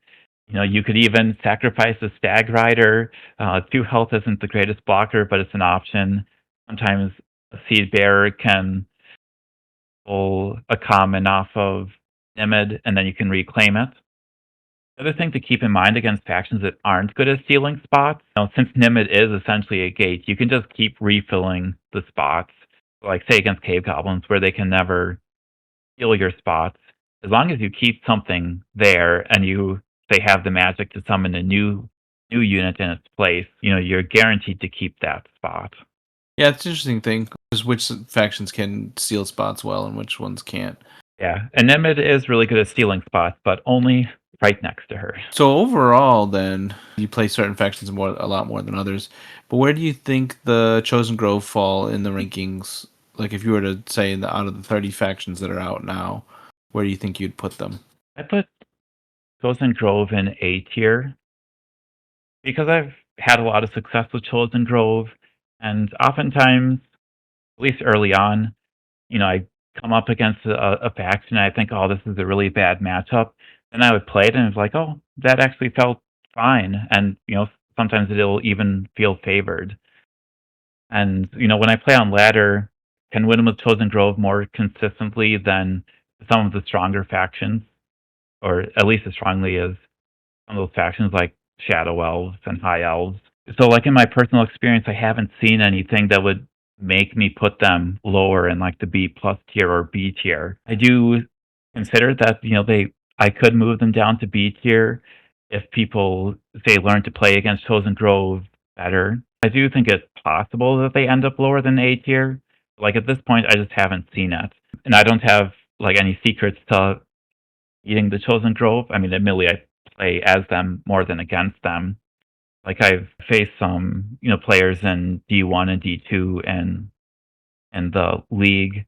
you could even sacrifice a Stag Rider. 2 health isn't the greatest blocker, but it's an option. Sometimes a Seed Bearer can pull a common off of Nimid, and then you can reclaim it. The other thing to keep in mind against factions that aren't good at stealing spots, since Nimid is essentially a gate, you can just keep refilling the spots. Like, say, against Cave Goblins, where they can never steal your spots. As long as you keep something there and they have the magic to summon a new unit in its place, you're guaranteed to keep that spot. Yeah, it's an interesting thing, is which factions can steal spots well and which ones can't. Yeah, and Nimid is really good at stealing spots, but only right next to her. So overall, then, you play certain factions a lot more than others, but where do you think the Chosen Grove fall in the rankings? Like, if you were to say out of the 30 factions that are out now, where do you think you'd put them? I put Chosen Grove in A tier because I've had a lot of success with Chosen Grove, and oftentimes, at least early on, I come up against a faction and I think, oh, this is a really bad matchup, and I would play it and it's like, oh, that actually felt fine, and sometimes it'll even feel favored. And when I play on ladder, can win with Chosen Grove more consistently than some of the stronger factions, or at least as strongly as some of those factions like Shadow Elves and High Elves. So, like in my personal experience, I haven't seen anything that would make me put them lower in like the B plus tier or B tier. I do consider that I could move them down to B tier if people say learn to play against Chosen Grove better. I do think it's possible that they end up lower than A tier. Like at this point, I just haven't seen it, and I don't have like any secrets to eating the Chosen Grove. I mean, admittedly, I play as them more than against them. Like I've faced some, players in D1 and D2 and in the league,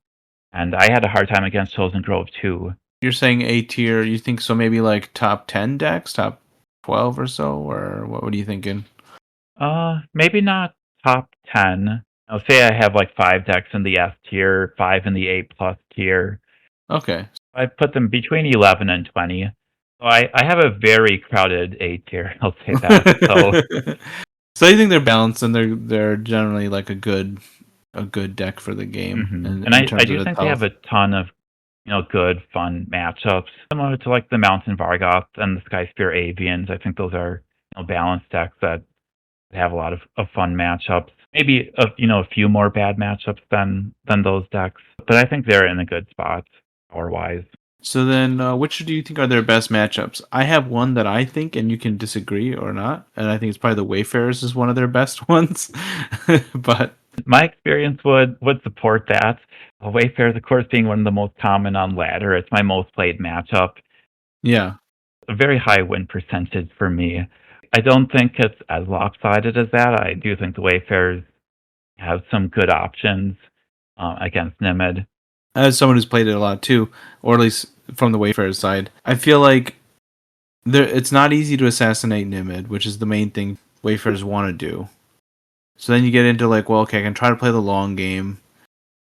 and I had a hard time against Chosen Grove too. You're saying A tier, you think so maybe like top 10 decks, top 12 or so, or what are you thinking? Maybe not top 10. I'll say I have like 5 decks in the S tier, 5 in the A plus tier. Okay. I put them between 11 and 20. So I have a very crowded A tier, I'll say that. So you think they're balanced and they're generally like a good deck for the game. Mm-hmm. And I do think they have a ton of good, fun matchups, similar to like the Mountain Vargoth and the Skyspear Avians. I think those are balanced decks that have a lot of fun matchups. Maybe a few more bad matchups than those decks, but I think they're in a good spot power wise. So then, which do you think are their best matchups? I have one that I think, and you can disagree or not, and I think it's probably the Wayfarers is one of their best ones. But my experience would support that. Wayfarers, of course, being one of the most common on ladder. It's my most played matchup. Yeah. A very high win percentage for me. I don't think it's as lopsided as that. I do think the Wayfarers have some good options against Nimid. As someone who's played it a lot too, or at least from the Wayfarers side, I feel like it's not easy to assassinate Nimid, which is the main thing Wayfarers want to do. So then you get into like, well, okay, I can try to play the long game.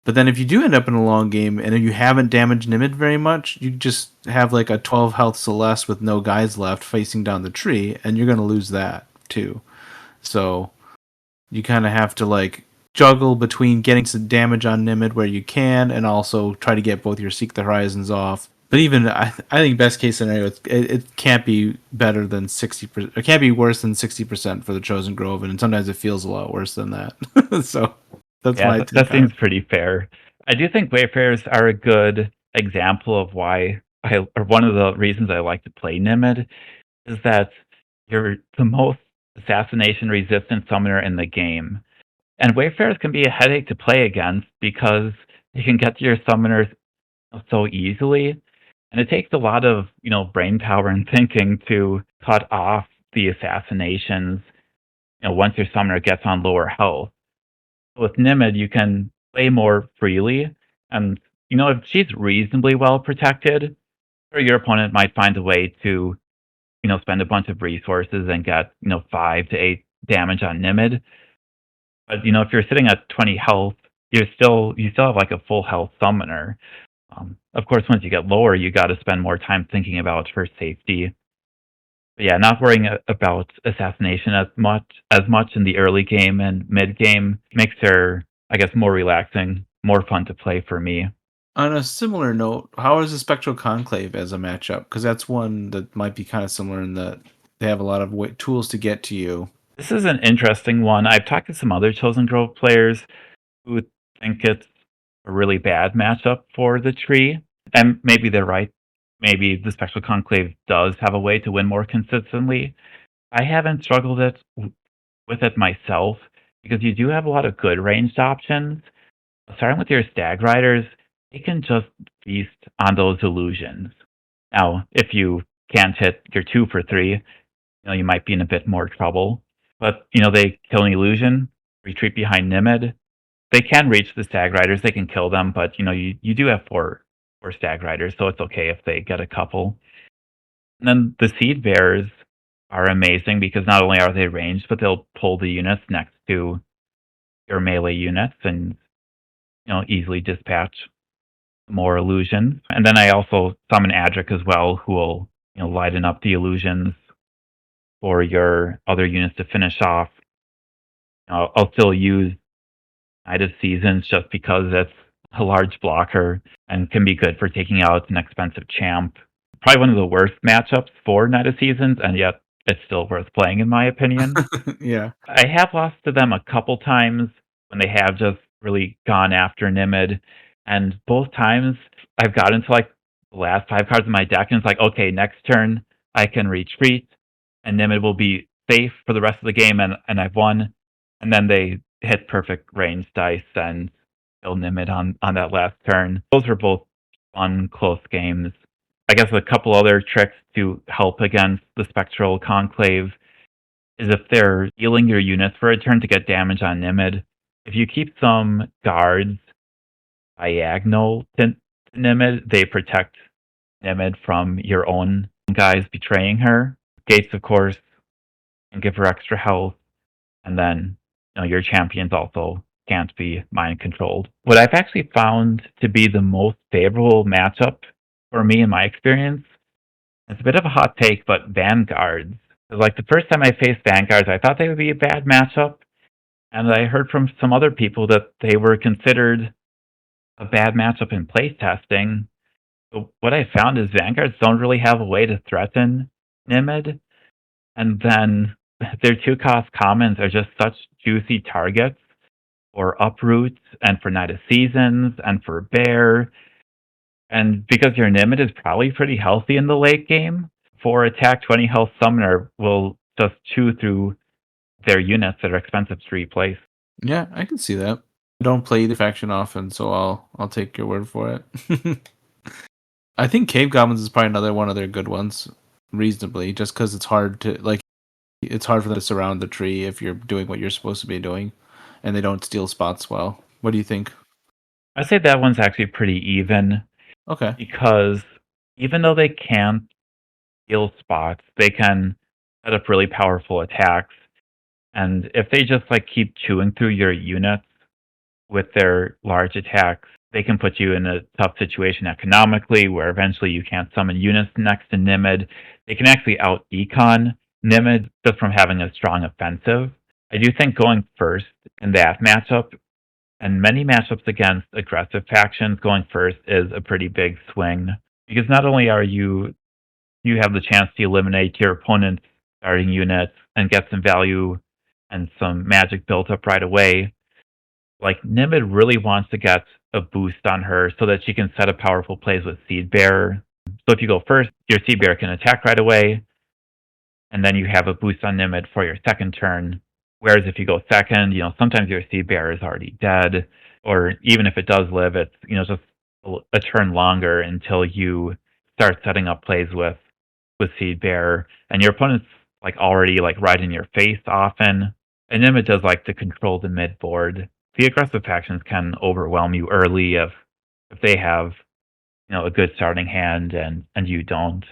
But then if you do end up in a long game and you haven't damaged Nimid very much, you just have like a 12 health Celeste with no guys left facing down the tree, and you're going to lose that too. So you kind of have to like juggle between getting some damage on Nimid where you can and also try to get both your Seek the Horizons off. But even I think best case scenario, it can't be better than 60%. It can't be worse than 60% for the Chosen Grove, and sometimes it feels a lot worse than that. So that seems pretty fair. I do think Wayfarers are a good example of why or one of the reasons I like to play Nimid is that you're the most assassination resistant summoner in the game. And Wayfarers can be a headache to play against because you can get to your summoners so easily. And it takes a lot of, brain power and thinking to cut off the assassinations, once your summoner gets on lower health. With Nimid, you can play more freely. And, if she's reasonably well protected, or your opponent might find a way to, spend a bunch of resources and get, 5 to 8 damage on Nimid. But, if you're sitting at 20 health, you still have like a full health summoner. Of course, once you get lower, you got to spend more time thinking about her safety. But yeah, not worrying about assassination as much in the early game and mid game makes her, I guess, more relaxing, more fun to play for me. On a similar note, how is the Spectral Conclave as a matchup? Because that's one that might be kind of similar in that they have a lot of tools to get to you. This is an interesting one. I've talked to some other Chosen Grove players who think it's a really bad matchup for the tree. And maybe they're right. Maybe the Spectral Conclave does have a way to win more consistently. I haven't struggled with it myself because you do have a lot of good ranged options. Starting with your Stag Riders, they can just feast on those illusions. Now, if you can't hit your 2 for 3, you might be in a bit more trouble. But, they kill an illusion, retreat behind Nimid. They can reach the Stag Riders, they can kill them, but, you do have 4 Stag Riders, so it's okay if they get a couple. And then the Seed Bears are amazing because not only are they ranged, but they'll pull the units next to your melee units and, easily dispatch more illusions. And then I also summon Adric as well, who will, lighten up the illusions for your other units to finish off. I'll still use Knight of Seasons just because it's a large blocker and can be good for taking out an expensive champ. Probably one of the worst matchups for Knight of Seasons, and yet it's still worth playing in my opinion. Yeah. I have lost to them a couple times when they have just really gone after Nimid, and both times I've gotten to like the last 5 cards of my deck, and it's like, okay, next turn I can retreat, and Nimid will be safe for the rest of the game, and I've won. And then they hit perfect range dice and kill Nimid on that last turn. Those were both fun, close games. I guess a couple other tricks to help against the Spectral Conclave is if they're healing your units for a turn to get damage on Nimid. If you keep some guards diagonal to Nimid, they protect Nimid from your own guys betraying her. Gates, of course, can give her extra health, and then your champions also can't be mind controlled. What I've actually found to be the most favorable matchup for me in my experience, it's a bit of a hot take, but Vanguards. Like the first time I faced Vanguards, I thought they would be a bad matchup, and I heard from some other people that they were considered a bad matchup in playtesting. But what I found is Vanguards don't really have a way to threaten Nimid, and then their 2-cost commons are just such juicy targets for Uproot and for Knight of Seasons and for Bear. And because your Nimid is probably pretty healthy in the late game, for attack 20 health Summoner will just chew through their units that are expensive to replace. Yeah, I can see that. I don't play the faction often, so I'll take your word for it. I think Cave Goblins is probably another one of their good ones, reasonably, just because it's hard for them to surround the tree if you're doing what you're supposed to be doing, and they don't steal spots well. What do you think? I'd say that one's actually pretty even. Okay. Because even though they can't steal spots, they can set up really powerful attacks. And if they just keep chewing through your units with their large attacks, they can put you in a tough situation economically where eventually you can't summon units next to Nimid. They can actually out-econ Nimid just from having a strong offensive. I do think going first in that matchup, and many matchups against aggressive factions, going first is a pretty big swing. Because not only are you have the chance to eliminate your opponent's starting units and get some value and some magic built up right away, Nimid really wants to get a boost on her so that she can set up powerful plays with Seed Bearer. So if you go first, your Seed Bearer can attack right away, and then you have a boost on Nimid for your second turn. Whereas if you go second, sometimes your Seed Bearer is already dead, or even if it does live, it's just a turn longer until you start setting up plays with Seed Bearer, and your opponent's already right in your face often. And Nimid does to control the mid board. The aggressive factions can overwhelm you early if they have a good starting hand and you don't.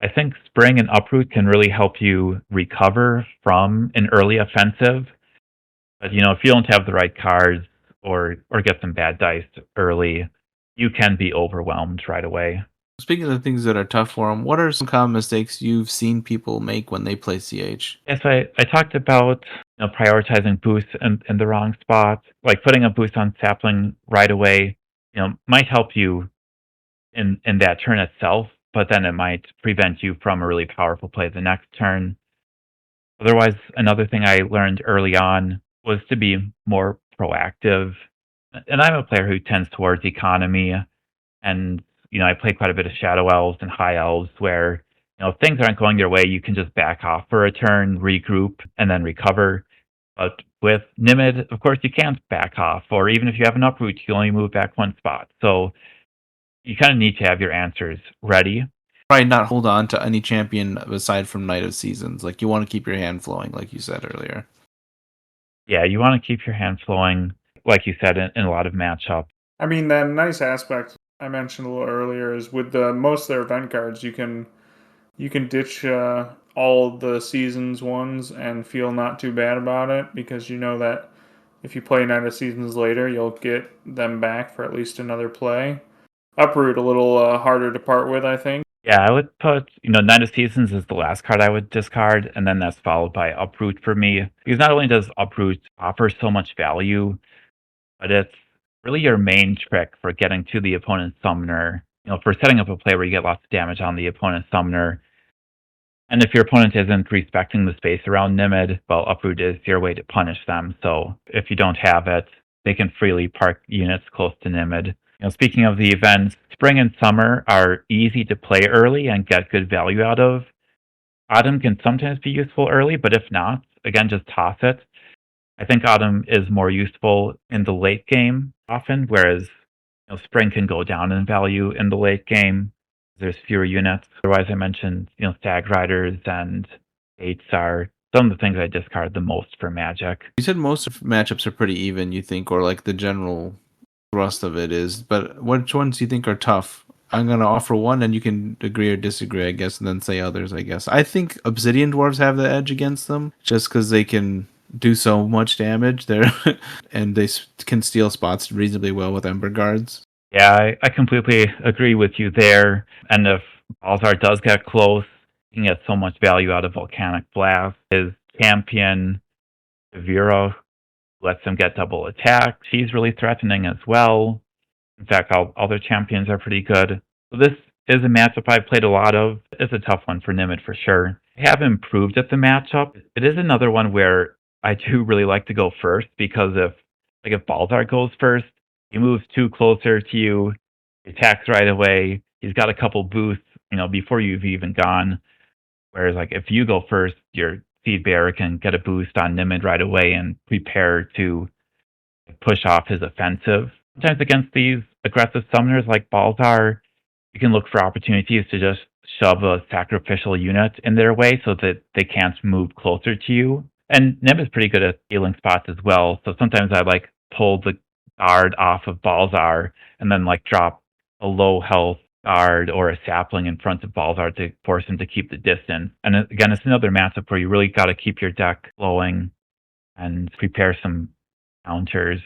I think Spring and Uproot can really help you recover from an early offensive. But if you don't have the right cards or get some bad dice early, you can be overwhelmed right away. Speaking of the things that are tough for them, what are some common mistakes you've seen people make when they play CH? Yes, I talked about prioritizing boosts in the wrong spot. Putting a boost on Sapling right away, might help you in that turn itself, but then it might prevent you from a really powerful play the next turn. Otherwise, another thing I learned early on was to be more proactive. And I'm a player who tends towards economy, and I play quite a bit of Shadow Elves and High Elves where if things aren't going your way, you can just back off for a turn, regroup, and then recover. But with Nimid, of course, you can't back off, or even if you have an Uproot, you can only move back one spot. So you kind of need to have your answers ready. Probably not hold on to any champion aside from Knight of Seasons. You want to keep your hand flowing, like you said earlier. Yeah, you want to keep your hand flowing, like you said, in a lot of matchups. I mean, that nice aspect I mentioned a little earlier is with most of their event cards, you can ditch all the Seasons ones and feel not too bad about it because you know that if you play Knight of Seasons later, you'll get them back for at least another play. Uproot a little harder to part with, I think. Yeah, I would put, Knight of Seasons is the last card I would discard, and then that's followed by Uproot for me. Because not only does Uproot offer so much value, but it's really your main trick for getting to the opponent's summoner. For setting up a play where you get lots of damage on the opponent's summoner. And if your opponent isn't respecting the space around Nimid, well, Uproot is your way to punish them. So if you don't have it, they can freely park units close to Nimid. Speaking of the events, Spring and Summer are easy to play early and get good value out of. Autumn can sometimes be useful early, but if not, again, just toss it. I think Autumn is more useful in the late game often, whereas Spring can go down in value in the late game. There's fewer units. Otherwise, I mentioned Stag Riders and Gates are some of the things I discard the most for Magic. You said most of matchups are pretty even, you think, or like the general thrust of it is, but which ones do you think are tough? I'm going to offer one and you can agree or disagree, I guess, and then say others, I guess. I think Obsidian Dwarves have the edge against them just because they can do so much damage there and they can steal spots reasonably well with Ember Guards. Yeah, I completely agree with you there. And if Balzar does get close, you can get so much value out of Volcanic Blast. His champion, Vera, lets him get double attack. She's really threatening as well. In fact, all their champions are pretty good. So this is a matchup I've played a lot of. It's a tough one for Nimid for sure. I have improved at the matchup. It is another one where I do really like to go first because if Balzar goes first, he moves too closer to you, he attacks right away. He's got a couple boosts, before you've even gone. Whereas if you go first, your Seed Bearer can get a boost on Nimid right away and prepare to push off his offensive. Sometimes against these aggressive summoners like Balzar, you can look for opportunities to just shove a sacrificial unit in their way so that they can't move closer to you. And Nimid is pretty good at healing spots as well, so sometimes I pull the guard off of Balzar and then drop a low health guard or a sapling in front of Balzar to force him to keep the distance. And again, it's another matchup where you really got to keep your deck flowing and prepare some counters.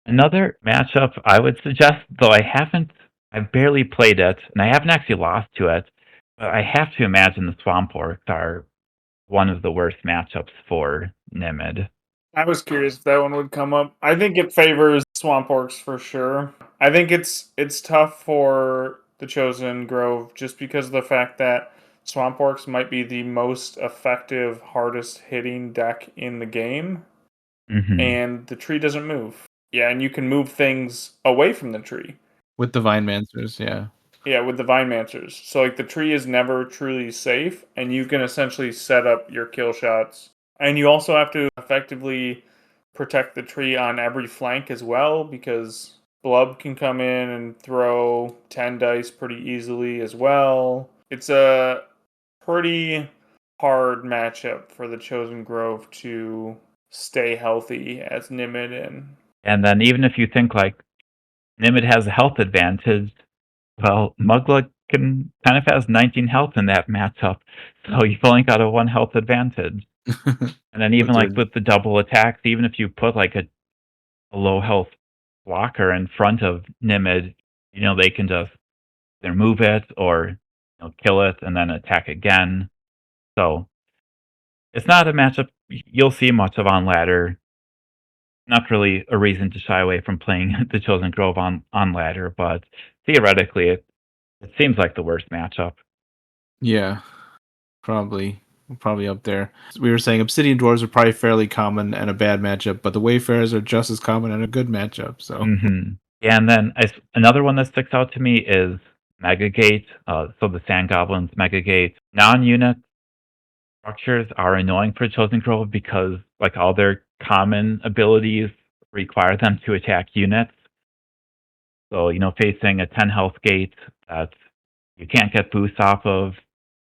Another matchup I would suggest, though I've barely played it, and I haven't actually lost to it, but I have to imagine the Swamp Orcs are one of the worst matchups for Nimid. I was curious if that one would come up. I think it favors Swamp Orcs for sure. I think it's tough for the Chosen Grove just because of the fact that Swamp Orcs might be the most effective, hardest hitting deck in the game. Mm-hmm. And the tree doesn't move. Yeah, and you can move things away from the tree. With the Vine Mancers, yeah. Yeah, with the Vine Mancers. So the tree is never truly safe, and you can essentially set up your kill shots. And you also have to effectively protect the tree on every flank as well, because Blub can come in and throw 10 dice pretty easily as well. It's a pretty hard matchup for the Chosen Grove to stay healthy as Nimid in. And then even if you think Nimid has a health advantage, well, Mugla kind of has 19 health in that matchup, so you've only got a 1 health advantage. And then even with the double attacks, even if you put a low health blocker in front of Nimid, they can just either move it or kill it and then attack again. So it's not a matchup you'll see much of on ladder. Not really a reason to shy away from playing the Chosen Grove on ladder, but theoretically it seems like the worst matchup. Yeah, probably up there. We were saying Obsidian Dwarves are probably fairly common and a bad matchup, but the Wayfarers are just as common and a good matchup. So Yeah, and then another one that sticks out to me is Megagate. So the Sand Goblins Megagate. Non-unit structures are annoying for Chosen Grove because all their common abilities require them to attack units. So, facing a 10 health gate that you can't get boosts off of,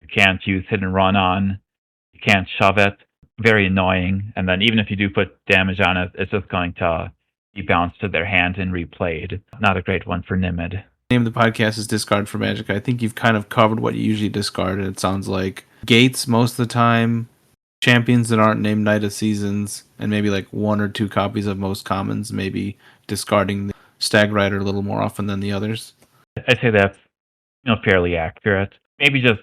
you can't use hit and run on, you can't shove it. Very annoying. And then even if you do put damage on it, it's just going to be bounced to their hand and replayed. Not a great one for Nimid. The name of the podcast is Discard for Magic. I think you've kind of covered what you usually discard, and it sounds like Gates most of the time, champions that aren't named Knight of Seasons, and maybe 1 or 2 copies of most commons, maybe discarding the Stag Rider a little more often than the others. I'd say that's fairly accurate. Maybe just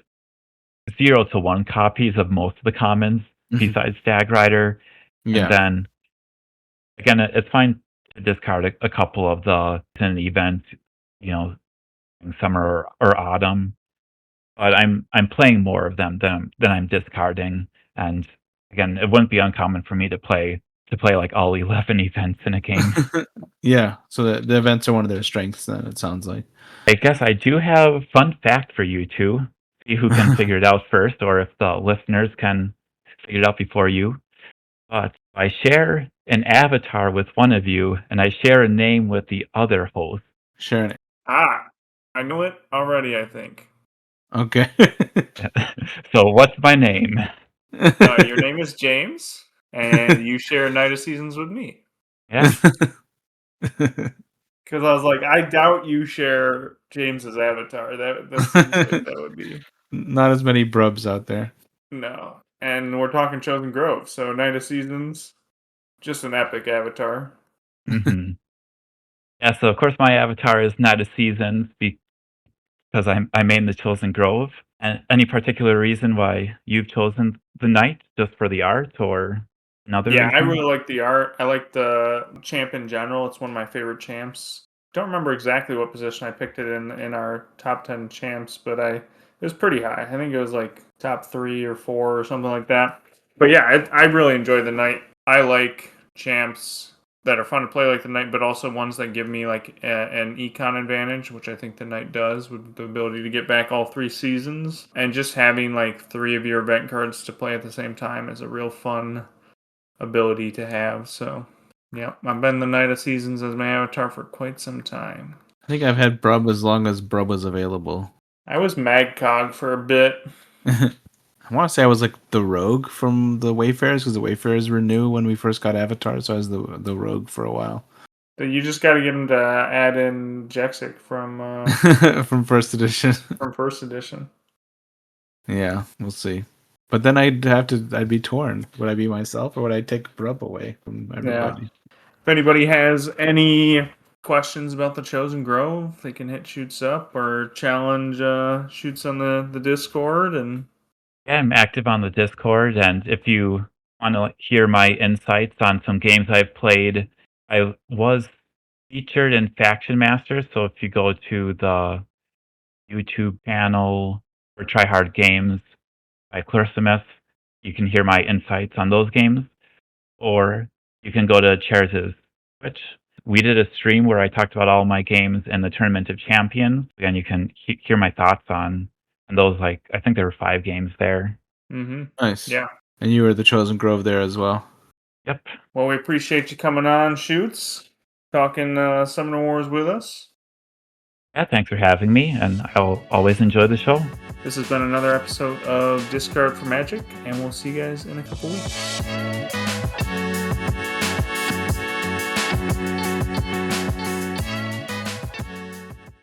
0 to 1 copies of most of the commons besides Stag Rider. Yeah. And then again, it's fine to discard a couple of the events, you know, in summer or autumn. But I'm playing more of them than I'm discarding. And again, it wouldn't be uncommon for me to play like all 11 events in a game. Yeah, so the events are one of their strengths. Then it sounds like. I guess I do have a fun fact for you two. See who can figure it out first, or if the listeners can figure it out before you. But I share an avatar with one of you, and I share a name with the other host. Sharon. I know it already, I think. Okay. So what's my name? Your name is James, and you share Night of Seasons with me. Yeah. Because I was like, I doubt you share James's avatar. That seems like that would be Not as many brubs out there. no. And we're talking Chosen Grove, so Night of Seasons, just an epic avatar. Mm-hmm. Yeah, so of course my avatar is Night of Seasons because I main the Chosen Grove. And any particular reason why you've chosen the Knight, just for the art or another Yeah, reason? I really like the art. I like the champ in general. It's one of my favorite champs. Don't remember exactly what position I picked it in our top 10 champs, but it was pretty high. I think it was like top 3 or 4 or something like that. But yeah, I really enjoy the Knight. I like champs that are fun to play like the Knight, but also ones that give me like an econ advantage, which I think the Knight does, with the ability to get back all 3 seasons. And just having like 3 of your event cards to play at the same time is a real fun ability to have. So yeah, I've been the Knight of Seasons as my avatar for quite some time. I think I've had brub as long as brub was available. I was Magcog for a bit. I want to say I was like the rogue from the Wayfarers, because the Wayfarers were new when we first got avatars, so I was the rogue for a while. So you just got to get him to add in Jexic from From first edition. from first edition. Yeah, we'll see. But then I'd be torn. Would I be myself, or would I take brub away from everybody? If anybody has any questions about the Chosen Grove, they can hit Shoots up or challenge Shoots on the Discord. And Yeah, I'm active on the Discord, and if you want to hear my insights on some games I've played, I was featured in Faction Masters, so if you go to the YouTube channel for Try Hard Games by Clarsimus, you can hear my insights on those games, or you can go to Chairs' Twitch. We did a stream where I talked about all my games in the Tournament of Champions, and you can hear my thoughts on those. Like, I think there were 5 games there. Nice. Yeah. And you were the Chosen Grove there as well. Yep. Well, we appreciate you coming on, Shoots, talking Summoner Wars with us. Yeah, thanks for having me, and I'll always enjoy the show. This has been another episode of Discard for Magic, and we'll see you guys in a couple weeks.